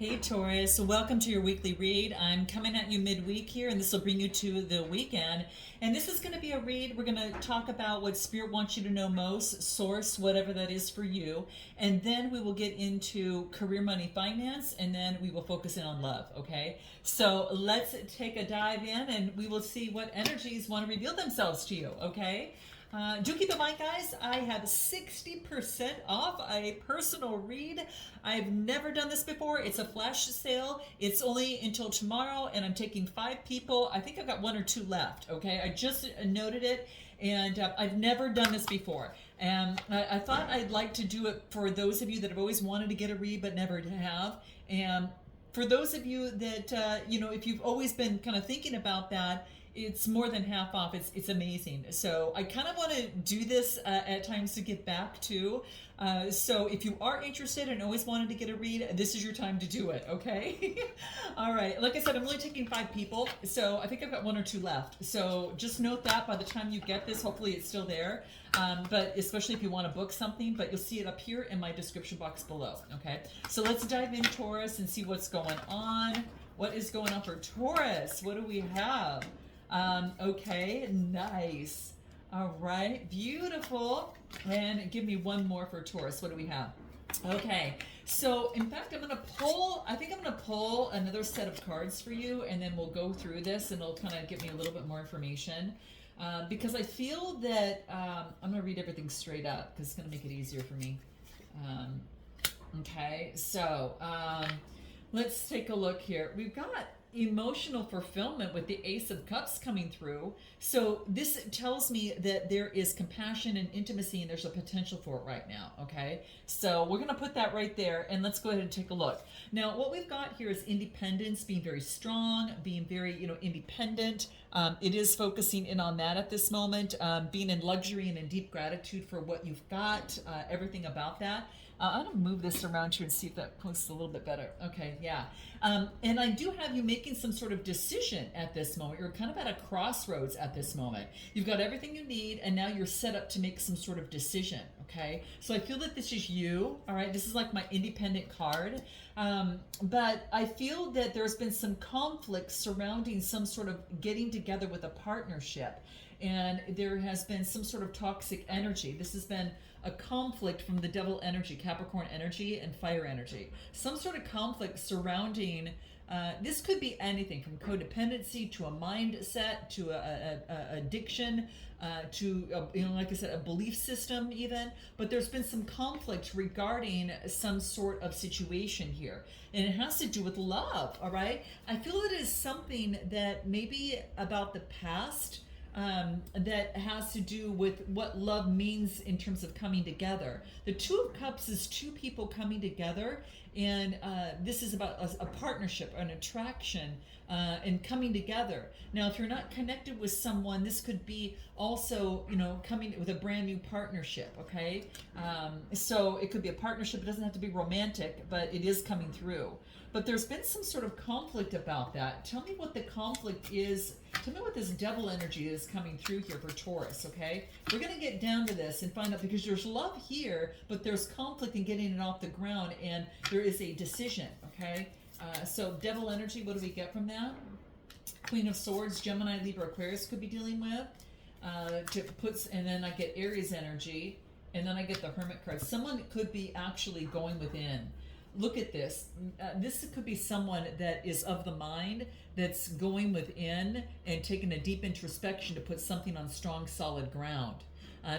Hey Taurus, welcome to your weekly read. I'm coming at you midweek here, and this will bring you to the weekend. And this is going to be a read. We're going to talk about what Spirit wants you to know most, source, whatever that is for you. And then we will get into career, money, finance, and then we will focus in on love, okay? So let's take a dive in, and we will see what energies want to reveal themselves to you, okay? Do keep in mind, guys, I have 60% off a personal read. I've never done this before. It's a flash sale. It's only until tomorrow, and I'm taking 5 people. I think I've got 1 or 2 left, okay? I just noted it, and I've never done this before. And I thought I'd like to do it for those of you that have always wanted to get a read but never have. And for those of you that, if you've always been kind of thinking about that, it's more than half off. It's amazing. So I kind of want to do this at times to give back too. So if you are interested and always wanted to get a read, this is your time to do it, okay? All right. Like I said, I'm only taking 5 people, so I think I've got 1 or 2 left. So just note that by the time you get this, hopefully it's still there. But especially if you want to book something, but you'll see it up here in my description box below, okay? So let's dive in, Taurus, and see what's going on. What is going on for Taurus? What do we have? Okay, nice. All right, beautiful. And give me one more for Taurus. What do we have? Okay, so in fact, I think I'm gonna pull another set of cards for you, and then we'll go through this, and it'll kind of give me a little bit more information. Because I feel that I'm gonna read everything straight up, because it's gonna make it easier for me. Okay, so let's take a look here. We've got emotional fulfillment with the Ace of Cups coming through. So this tells me that there is compassion and intimacy, and there's a potential for it right now, okay? So we're going to put that right there, and let's go ahead and take a look. Now, what we've got here is independence, being very strong, being very, independent. It is focusing in on that at this moment, being in luxury and in deep gratitude for what you've got, everything about that. I'm going to move this around here and see if that posts a little bit better. Okay, yeah. And I do have you making some sort of decision at this moment. You're kind of at a crossroads at this moment. You've got everything you need, and now you're set up to make some sort of decision, okay? So I feel that this is you, all right? This is like my independent card. But I feel that there's been some conflict surrounding some sort of getting together with a partnership. And there has been some sort of toxic energy. This has been a conflict from the devil energy, Capricorn energy, and fire energy. Some sort of conflict surrounding, this could be anything from codependency to a mindset to a addiction, to, like I said, a belief system even. But there's been some conflict regarding some sort of situation here. And it has to do with love, all right? I feel it is something that maybe about the past, that has to do with what love means in terms of coming together. The 2 of Cups is 2 people coming together, and this is about a partnership, an attraction, and coming together. Now, if you're not connected with someone, this could be also, coming with a brand new partnership, okay? So it could be a partnership. It doesn't have to be romantic, but it is coming through. But there's been some sort of conflict about that. Tell me what the conflict is. Tell me what this devil energy is coming through here for Taurus, okay? We're going to get down to this and find out, because there's love here, but there's conflict in getting it off the ground, and there is a decision, okay? So devil energy, what do we get from that? Queen of Swords, Gemini, Libra, Aquarius could be dealing with. And then I get Aries energy, and then I get the Hermit card. Someone could be actually going within. Look at this. This could be someone that is of the mind, that's going within and taking a deep introspection to put something on strong, solid ground.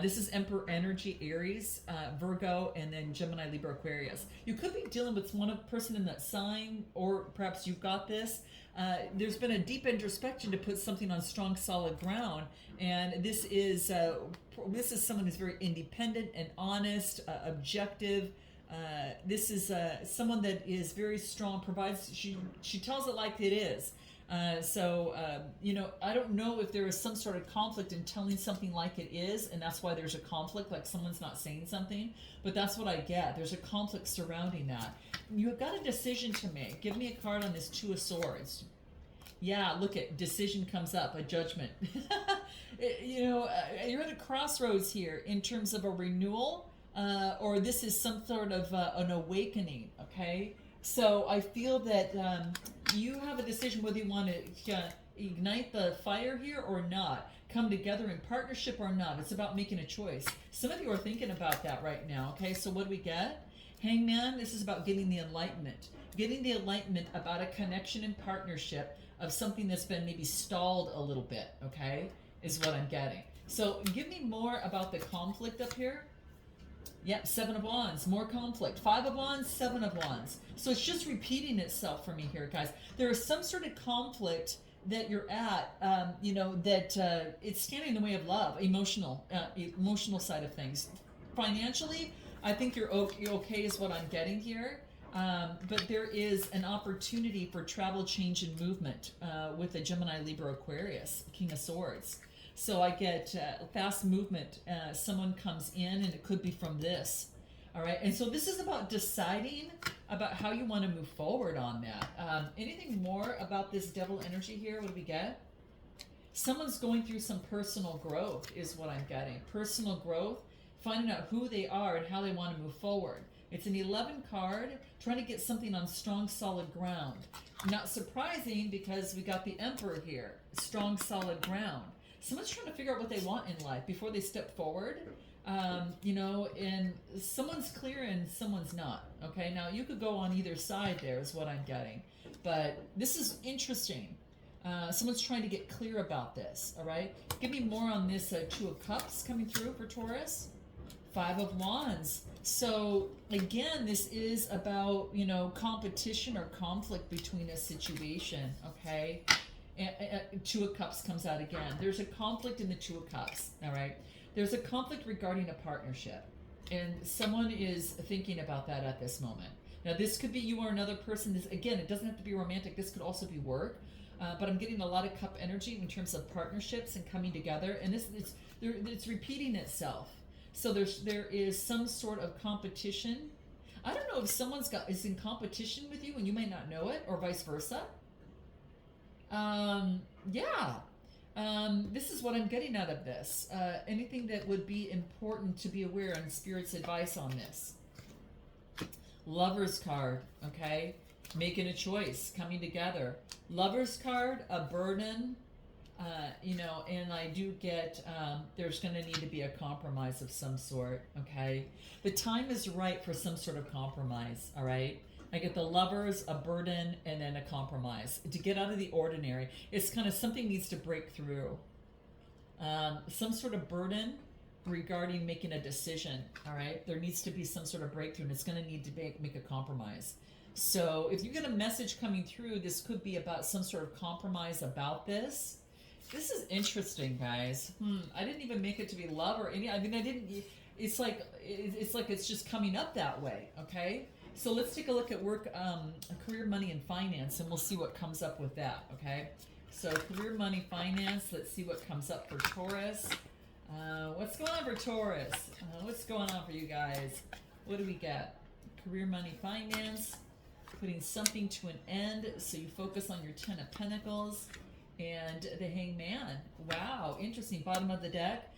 This is Emperor energy, Aries, Virgo, and then Gemini, Libra, Aquarius. You could be dealing with one person in that sign, or perhaps you've got this. There's been a deep introspection to put something on strong, solid ground, and this is someone who's very independent and honest, objective. This is someone that is very strong, provides, she tells it like it is. I don't know if there is some sort of conflict in telling something like it is, and that's why there's a conflict, like someone's not saying something, but that's what I get. There's a conflict surrounding that. You've got a decision to make. Give me a card on this 2 of Swords. Yeah, look at decision comes up, a judgment. You're at a crossroads here in terms of a renewal, or this is some sort of an awakening, okay? So I feel that you have a decision whether you want to ignite the fire here or not, come together in partnership or not. It's about making a choice. Some of you are thinking about that right now. Okay, so what do we get? Hangman, this is about getting the enlightenment. Getting the enlightenment about a connection and partnership of something that's been maybe stalled a little bit, okay, is what I'm getting. So give me more about the conflict up here. Yep, Seven of Wands, more conflict. Five of Wands, Seven of Wands. So it's just repeating itself for me here, guys. There is some sort of conflict that you're at, that it's standing in the way of love, emotional side of things. Financially, I think you're okay is what I'm getting here. But there is an opportunity for travel, change, and movement with the Gemini, Libra, Aquarius, King of Swords. So I get fast movement. Someone comes in, and it could be from this. All right. And so this is about deciding about how you want to move forward on that. Anything more about this devil energy here? What do we get? Someone's going through some personal growth is what I'm getting. Personal growth, finding out who they are and how they want to move forward. It's an 11 card, trying to get something on strong, solid ground. Not surprising because we got the Emperor here, strong, solid ground. Someone's trying to figure out what they want in life before they step forward, and someone's clear and someone's not, okay? Now, you could go on either side there is what I'm getting, but this is interesting. Someone's trying to get clear about this, all right? Give me more on this Two of Cups coming through for Taurus. Five of Wands. So, again, this is about, competition or conflict between a situation, okay? Two of Cups comes out again. There's a conflict in the Two of Cups, all right? There's a conflict regarding a partnership, and someone is thinking about that at this moment. Now, this could be you or another person. This, again, it doesn't have to be romantic. This could also be work, but I'm getting a lot of cup energy in terms of partnerships and coming together, and it's repeating itself. So there is some sort of competition. I don't know if someone's is in competition with you and you may not know it, or vice versa. This is what I'm getting out of this. Anything that would be important to be aware and Spirit's advice on this. Lover's card, okay? Making a choice, coming together. Lover's card, a burden, and I do get, there's going to need to be a compromise of some sort, okay? The time is right for some sort of compromise, all right? I get the Lovers, a burden, and then a compromise. To get out of the ordinary, it's kind of something needs to break through. Some sort of burden regarding making a decision, all right? There needs to be some sort of breakthrough, and it's going to need to make a compromise. So if you get a message coming through, this could be about some sort of compromise about this. This is interesting, guys. I didn't even make it to be love or any. I mean, I didn't. It's like it's just coming up that way. Okay. So let's take a look at work, career, money, and finance, and we'll see what comes up with that. Okay. So career, money, finance. Let's see what comes up for Taurus. What's going on for Taurus? What's going on for you guys? What do we get? Career, money, finance. Putting something to an end, so you focus on your Ten of Pentacles. And the Hangman. Wow, interesting. Bottom of the deck.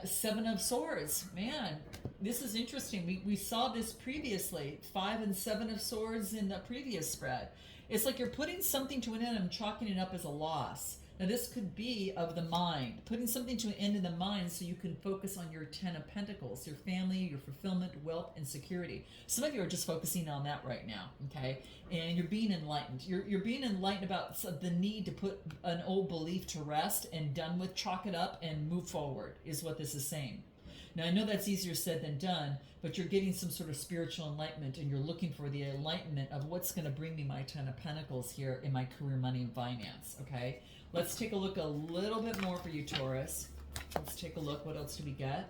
Seven of Swords. Man, this is interesting. We saw this previously. 5 and 7 of Swords in the previous spread. It's like you're putting something to an end and chalking it up as a loss. Now, this could be of the mind. Putting something to an end in the mind so you can focus on your Ten of Pentacles, your family, your fulfillment, wealth, and security. Some of you are just focusing on that right now, okay? And you're being enlightened. You're being enlightened about the need to put an old belief to rest and done with, chalk it up, and move forward is what this is saying. Now, I know that's easier said than done, but you're getting some sort of spiritual enlightenment, and you're looking for the enlightenment of what's going to bring me my Ten of Pentacles here in my career, money, and finance, okay? Let's take a look a little bit more for you, Taurus. Let's take a look. What else do we get?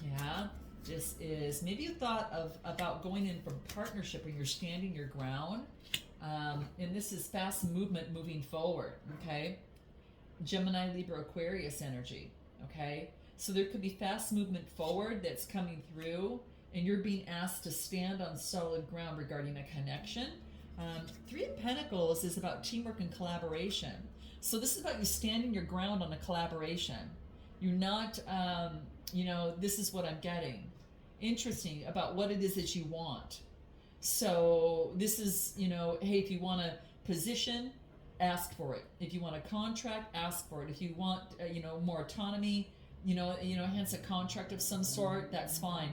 Yeah, this is, maybe you thought about going in for partnership and you're standing your ground. And this is fast movement moving forward, okay? Gemini, Libra, Aquarius energy, okay? So there could be fast movement forward that's coming through, and you're being asked to stand on solid ground regarding a connection. 3 of Pentacles is about teamwork and collaboration. So this is about you standing your ground on a collaboration. You're not, this is what I'm getting. Interesting about what it is that you want. So this is, hey, if you want a position, ask for it. If you want a contract, ask for it. If you want, more autonomy, hence a contract of some sort, that's fine.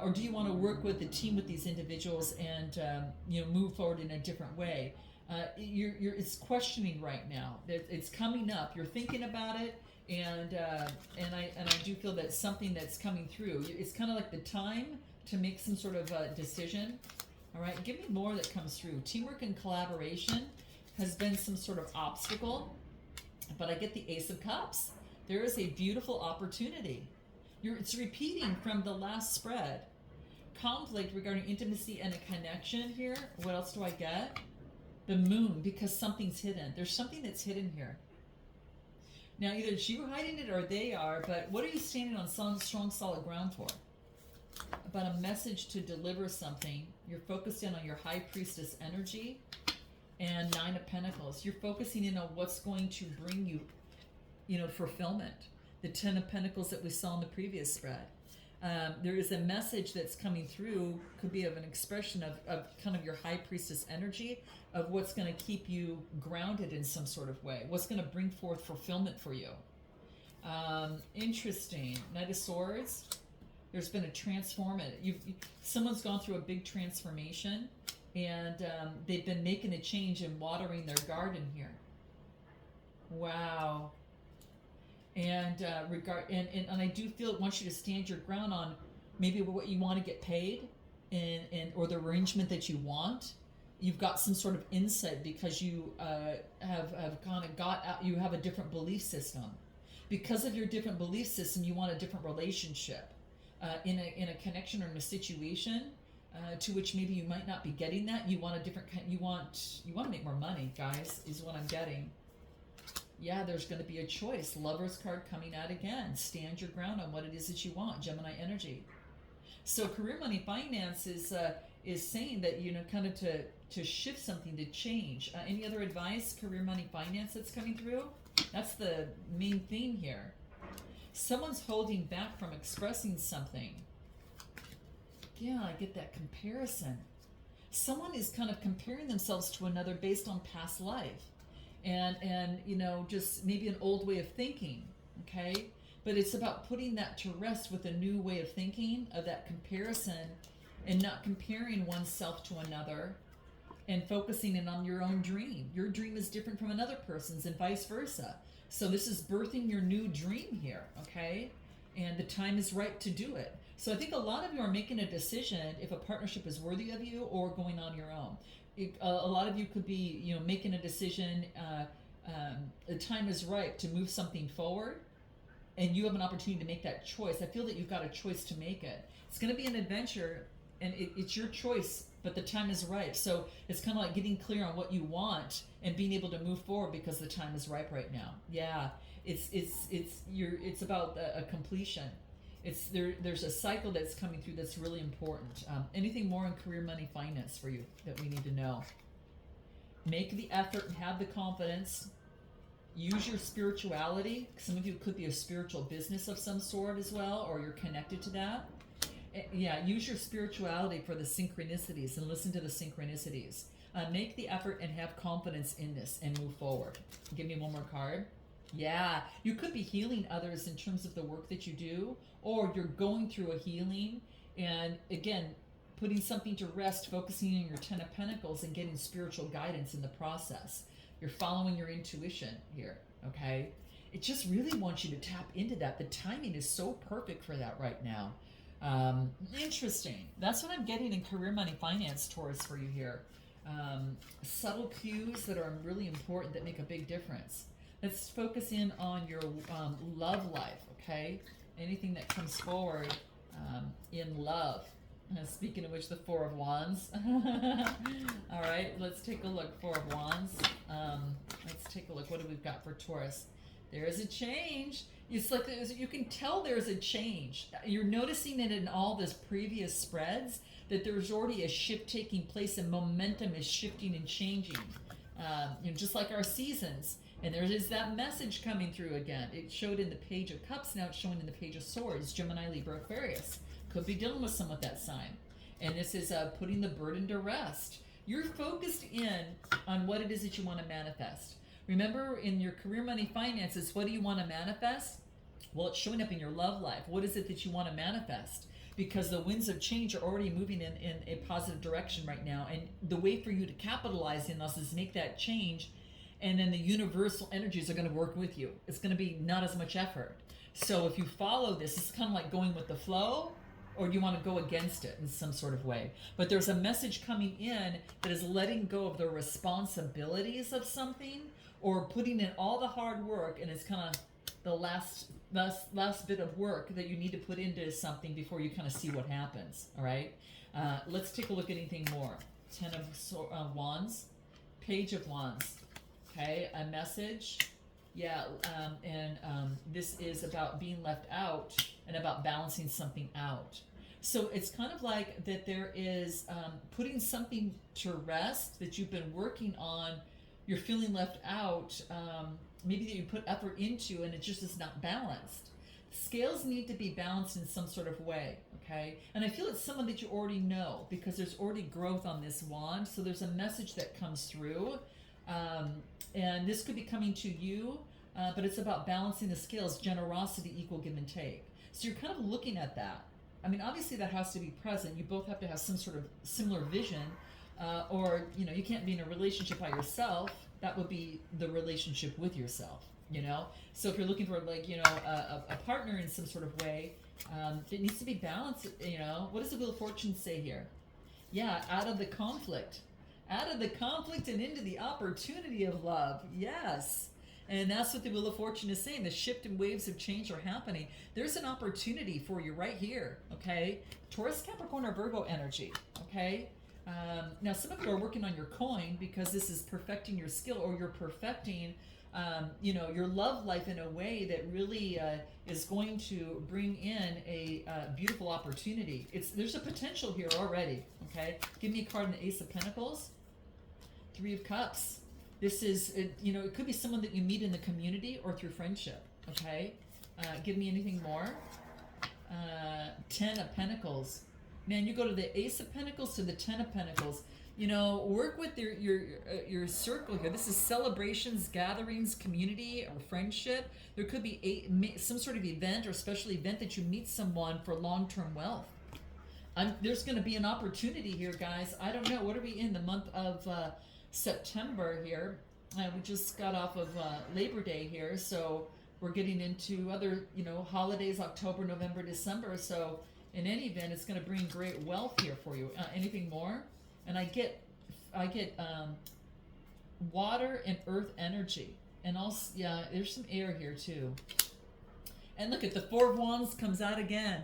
Or do you want to work with a team with these individuals and, move forward in a different way? It's questioning right now. It's coming up. You're thinking about it, and I do feel that something that's coming through. It's kind of like the time to make some sort of decision. All right, give me more that comes through. Teamwork and collaboration has been some sort of obstacle, but I get the Ace of Cups. There is a beautiful opportunity. It's repeating from the last spread. Conflict regarding intimacy and a connection here. What else do I get? The Moon, because something's hidden. There's something that's hidden here. Now, either it's you hiding it or they are, but what are you standing on strong, solid ground for? About a message to deliver something. You're focused in on your High Priestess energy and Nine of Pentacles. You're focusing in on what's going to bring you, fulfillment. The Ten of Pentacles that we saw in the previous spread. There is a message that's coming through, could be of an expression of kind of your High Priestess energy, of what's going to keep you grounded in some sort of way, what's going to bring forth fulfillment for you. Interesting. Knight of Swords. There's been a someone's gone through a big transformation, and they've been making a change in watering their garden here. Wow. And and I do feel it wants you to stand your ground on maybe what you want to get paid, and or the arrangement that you want. You've got some sort of insight because you have kind of got out. You have a different belief system. Because of your different belief system, you want a different relationship in a connection or in a situation to which maybe you might not be getting that. You want a different kind. You want to make more money, guys. Is what I'm getting. Yeah, there's going to be a choice. Lover's card coming out again. Stand your ground on what it is that you want. Gemini energy. So career, money, finance is saying that, kind of to shift something, to change. Any other advice? Career, money, finance that's coming through? That's the main theme here. Someone's holding back from expressing something. Yeah, I get that comparison. Someone is kind of comparing themselves to another based on past life. And just maybe an old way of thinking, okay? But it's about putting that to rest with a new way of thinking, of that comparison, and not comparing oneself to another, and focusing in on your own dream. Your dream is different from another person's, and vice versa. So this is birthing your new dream here, okay? And the time is right to do it. So I think a lot of you are making a decision if a partnership is worthy of you or going on your own. A lot of you could be, making a decision. The time is right to move something forward, and you have an opportunity to make that choice. I feel that you've got a choice to make it. It's going to be an adventure, and it's your choice, but the time is right. So it's kind of like getting clear on what you want and being able to move forward because the time is ripe right now. Yeah, it's about a completion. There's a cycle that's coming through that's really important. Anything more in career, money, finance for you that we need to know? Make the effort and have the confidence. Use your spirituality. Some of you could be a spiritual business of some sort as well, or you're connected to that. Yeah, use your spirituality for the synchronicities and listen to the synchronicities. Make the effort and have confidence in this and move forward. Give me one more card. Yeah, you could be healing others in terms of the work that you do, or you're going through a healing, and again, putting something to rest, focusing on your Ten of Pentacles and getting spiritual guidance in the process. You're following your intuition here, okay? It just really wants you to tap into that. The timing is so perfect for that right now. Interesting. That's what I'm getting in career, money, finance, Taurus, for you here. Subtle cues that are really important that make a big difference. Let's focus in on your love life, okay? Anything that comes forward in love. Speaking of which, the Four of Wands. All right, let's take a look. Four of Wands. Let's take a look. What do we've got for Taurus? There is a change. It's like you can tell there's a change. You're noticing it in all this previous spreads that there's already a shift taking place and momentum is shifting and changing. Just like our seasons. And there is that message coming through again. It showed in the Page of Cups. Now it's showing in the Page of Swords. Gemini, Libra, Aquarius. Could be dealing with someone with that sign. And this is putting the burden to rest. You're focused in on what it is that you want to manifest. Remember, in your career, money, finances, what do you want to manifest? Well, it's showing up in your love life. What is it that you want to manifest? Because the winds of change are already moving in a positive direction right now. And the way for you to capitalize in this is make that change, and then the universal energies are going to work with you. It's going to be not as much effort. So if you follow this, it's kind of like going with the flow, or do you want to go against it in some sort of way? But there's a message coming in that is letting go of the responsibilities of something, or putting in all the hard work, and it's kind of the last bit of work that you need to put into something before you kind of see what happens. All right, let's take a look at anything more. 10 of Wands, Page of Wands. Okay, a message. Yeah, this is about being left out and about balancing something out. So it's kind of like that there is putting something to rest that you've been working on. You're feeling left out, maybe that you put effort into, and it just is not balanced. Scales need to be balanced in some sort of way, okay? And I feel it's someone that you already know, because there's already growth on this wand. So there's a message that comes through, and this could be coming to you, but it's about balancing the scales, generosity, equal give and take. So you're kind of looking at that. I mean, obviously that has to be present. You both have to have some sort of similar vision, or, you know, you can't be in a relationship by yourself. That would be the relationship with yourself, you know? So if you're looking for, like, you know, a partner in some sort of way, it needs to be balanced, you know? What does the Wheel of Fortune say here? Yeah, out of the conflict. Out of the conflict and into the opportunity of love. Yes. And that's what the Wheel of Fortune is saying. The shift and waves of change are happening. There's an opportunity for you right here, okay? Taurus, Capricorn, or Virgo energy, okay? Now, some of you are working on your coin because this is perfecting your skill, or you're perfecting, you know, your love life in a way that really is going to bring in a beautiful opportunity. There's a potential here already, okay? Give me a card in the Ace of Pentacles. 3 of Cups. This is, you know, it could be someone that you meet in the community or through friendship, okay? Give me anything more. 10 of Pentacles. Man, you go to the Ace of Pentacles to the 10 of Pentacles. You know, work with your circle here. This is celebrations, gatherings, community, or friendship. There could be some sort of event or special event that you meet someone for long-term wealth. There's going to be an opportunity here, guys. I don't know. What are we in? The month of September here. We just got off of Labor Day here, so we're getting into other, you know, holidays, October, November, December. So in any event, it's going to bring great wealth here for you. Anything more? And I get water and earth energy, and also, yeah, there's some air here too. And look at the 4 of Wands comes out again.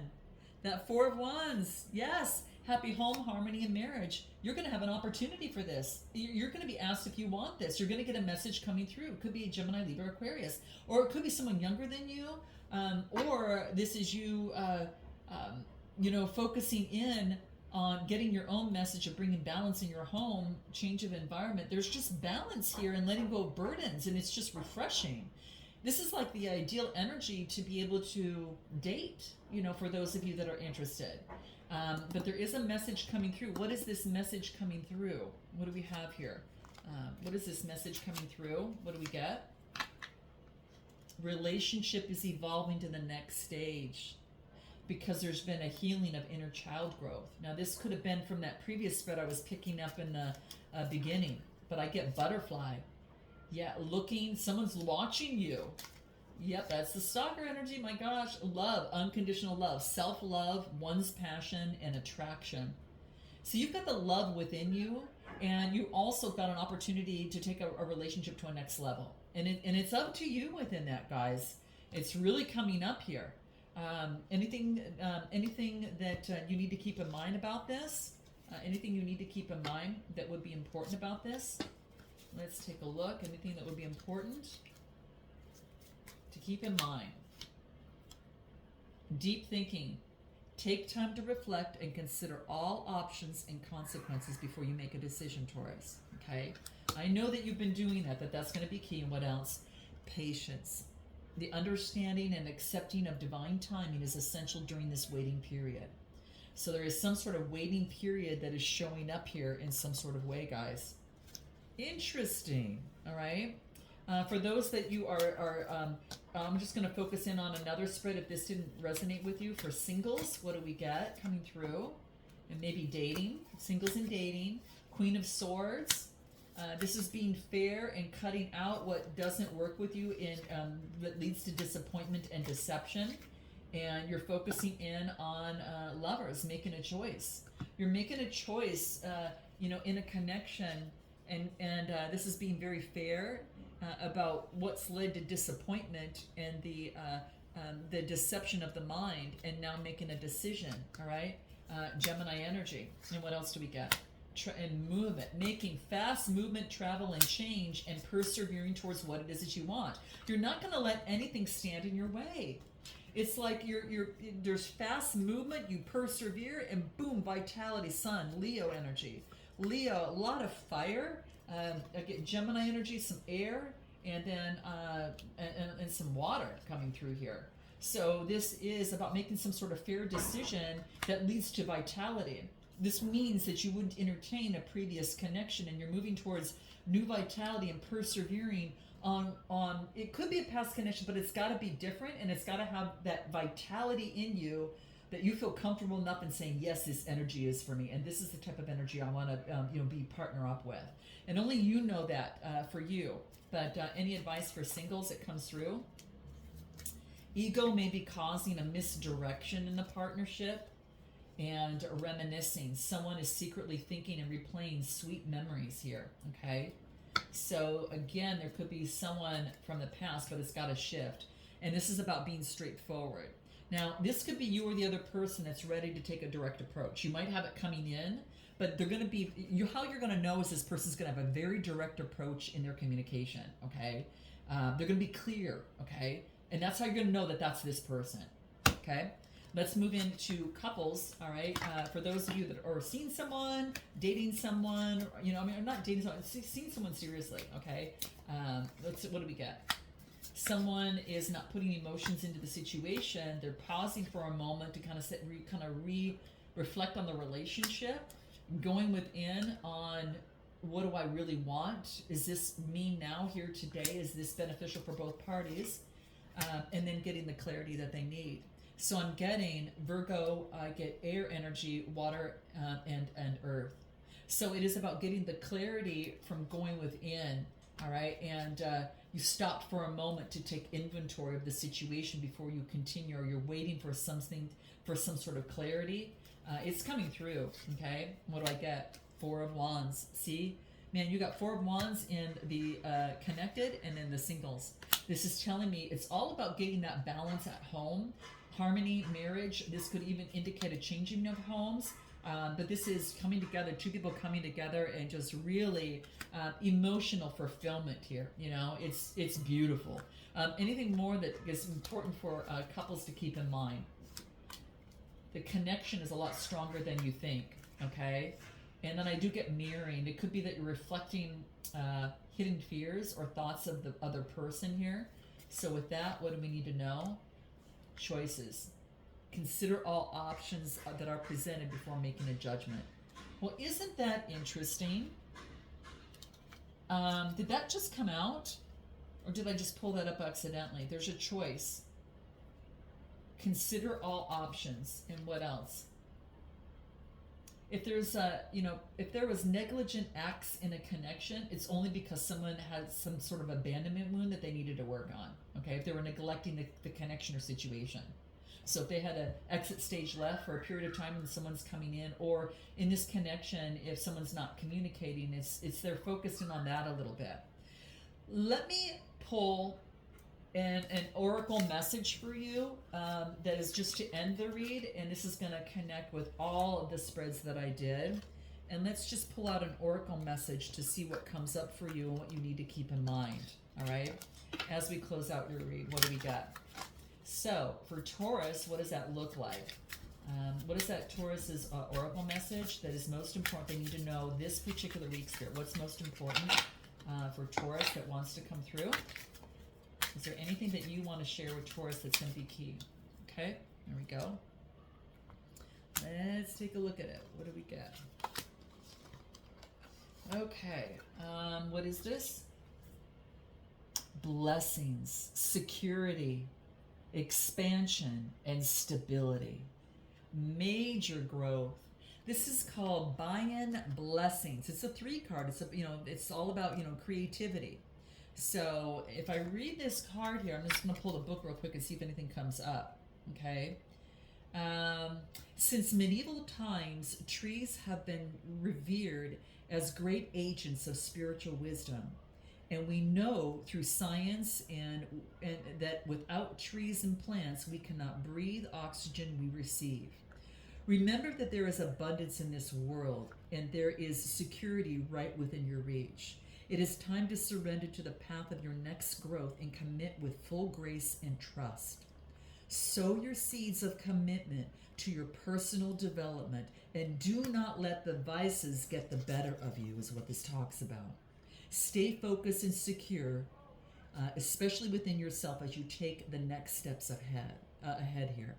That 4 of Wands, yes. Happy home, harmony, and marriage. You're going to have an opportunity for this. You're going to be asked if you want this. You're going to get a message coming through. It could be a Gemini, Libra, Aquarius. Or it could be someone younger than you. Or this is you, you know, focusing in on getting your own message of bringing balance in your home, change of environment. There's just balance here and letting go of burdens, and it's just refreshing. This is like the ideal energy to be able to date, you know, for those of you that are interested. But there is a message coming through. What is this message coming through? What do we have here? What is this message coming through? What do we get? Relationship is evolving to the next stage because there's been a healing of inner child growth. Now, this could have been from that previous spread I was picking up in the beginning, but I get butterfly. Yeah, someone's watching you. Yep, that's the stalker energy. My gosh. Love, unconditional love, self-love, one's passion, and attraction. So you've got the love within you, and you also got an opportunity to take a relationship to a next level. And it's up to you within that, guys. It's really coming up here. Anything that you need to keep in mind about this? Anything you need to keep in mind that would be important about this? Let's take a look. Anything that would be important to keep in mind? Deep thinking. Take time to reflect and consider all options and consequences before you make a decision, Taurus. Okay? I know that you've been doing that's going to be key. And what else? Patience. The understanding and accepting of divine timing is essential during this waiting period. So there is some sort of waiting period that is showing up here in some sort of way, guys. Interesting. All right. For those that you I'm just going to focus in on another spread if this didn't resonate with you. For singles, what do we get coming through? And maybe dating, singles and dating. Queen of Swords. This is being fair and cutting out what doesn't work with you in that leads to disappointment and deception. And you're focusing in on lovers, making a choice. You're making a choice, in a connection, and this is being very fair about what's led to disappointment and the deception of the mind, and now making a decision. All right, Gemini energy. And what else do we get? And movement, making fast movement, travel, and change, and persevering towards what it is that you want. You're not going to let anything stand in your way. It's like there's fast movement, you persevere, and boom, vitality, sun, Leo energy. Leo, a lot of fire. I get Gemini energy, some air, and then and some water coming through here. So this is about making some sort of fair decision that leads to vitality. This means that you wouldn't entertain a previous connection, and you're moving towards new vitality and persevering on it could be a past connection, but it's got to be different, and it's got to have that vitality in you that you feel comfortable enough in saying, yes, this energy is for me, and this is the type of energy I want to be partner up with. And only you know that for you. But any advice for singles that comes through? Ego may be causing a misdirection in the partnership, and reminiscing. Someone is secretly thinking and replaying sweet memories here, okay? So again, there could be someone from the past, but it's got to shift. And this is about being straightforward. Now, this could be you or the other person that's ready to take a direct approach. You might have it coming in, but they're going to be, how you're going to know is this person's going to have a very direct approach in their communication, okay? They're going to be clear, okay? And that's how you're going to know that that's this person, okay? Let's move into couples, all right? For those of you that are seeing someone, dating someone, not dating someone, seeing someone seriously, okay? What do we get? Someone is not putting emotions into the situation. They're pausing for a moment to kind of reflect on the relationship, going within on what do I really want? Is this me now, here today? Is this beneficial for both parties? And then getting the clarity that they need. So I'm getting Virgo, I get air energy, water, and earth. So it is about getting the clarity from going within, all right? And you stop for a moment to take inventory of the situation before you continue, or you're waiting for something, for some sort of clarity. It's coming through, okay? What do I get? Four of Wands. See? Man, you got Four of Wands in the connected and then the singles. This is telling me it's all about getting that balance at home. Harmony, marriage. This could even indicate a changing of homes. But this is coming together, two people coming together, and just really emotional fulfillment here. It's beautiful. Anything more that is important for couples to keep in mind? The connection is a lot stronger than you think, okay? And then I do get mirroring. It could be that you're reflecting hidden fears or thoughts of the other person here. So with that, what do we need to know? Choices. Consider all options that are presented before making a judgment. Well, isn't that interesting? Did that just come out? Or did I just pull that up accidentally? There's a choice. Consider all options. And what else? If there's if there was negligent acts in a connection, it's only because someone had some sort of abandonment wound that they needed to work on. Okay, if they were neglecting the connection or situation. So if they had an exit stage left for a period of time and someone's coming in, or in this connection, if someone's not communicating, it's they're focusing on that a little bit. Let me pull an oracle message for you that is just to end the read, and this is going to connect with all of the spreads that I did. And let's just pull out an oracle message to see what comes up for you and what you need to keep in mind. All right, as we close out your read, what do we got? So for Taurus, what does that look like? What is that Taurus's oracle message that is most important? They need to know this particular week, Spirit. What's most important for Taurus that wants to come through? Is there anything that you want to share with Taurus that's going to be key? Okay, there we go. Let's take a look at it. What do we get? Okay. What is this? Blessings, security, expansion, and stability. Major growth. This is called buy-in blessings. It's a 3 card. It's it's all about, creativity. So if I read this card here, I'm just going to pull the book real quick and see if anything comes up. Okay. Since medieval times, trees have been revered as great agents of spiritual wisdom. And we know through science and that without trees and plants, we cannot breathe oxygen we receive. Remember that there is abundance in this world, and there is security right within your reach. It is time to surrender to the path of your next growth and commit with full grace and trust. Sow your seeds of commitment to your personal development, and do not let the vices get the better of you, is what this talks about. Stay focused and secure, especially within yourself as you take the next steps ahead here.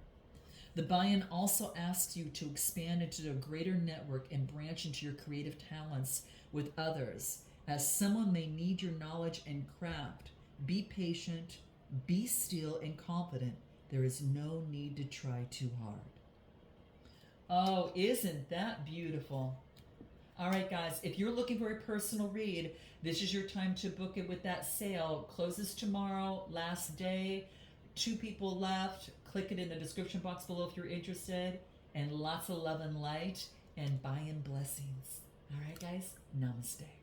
The buy-in also asks you to expand into a greater network and branch into your creative talents with others, as someone may need your knowledge and craft. Be patient, be still and confident. There is no need to try too hard. Oh, isn't that beautiful? All right, guys, if you're looking for a personal read, this is your time to book it with that sale. Closes tomorrow, last day, 2 people left. Click it in the description box below if you're interested. And lots of love and light and buy-in blessings. All right, guys, namaste.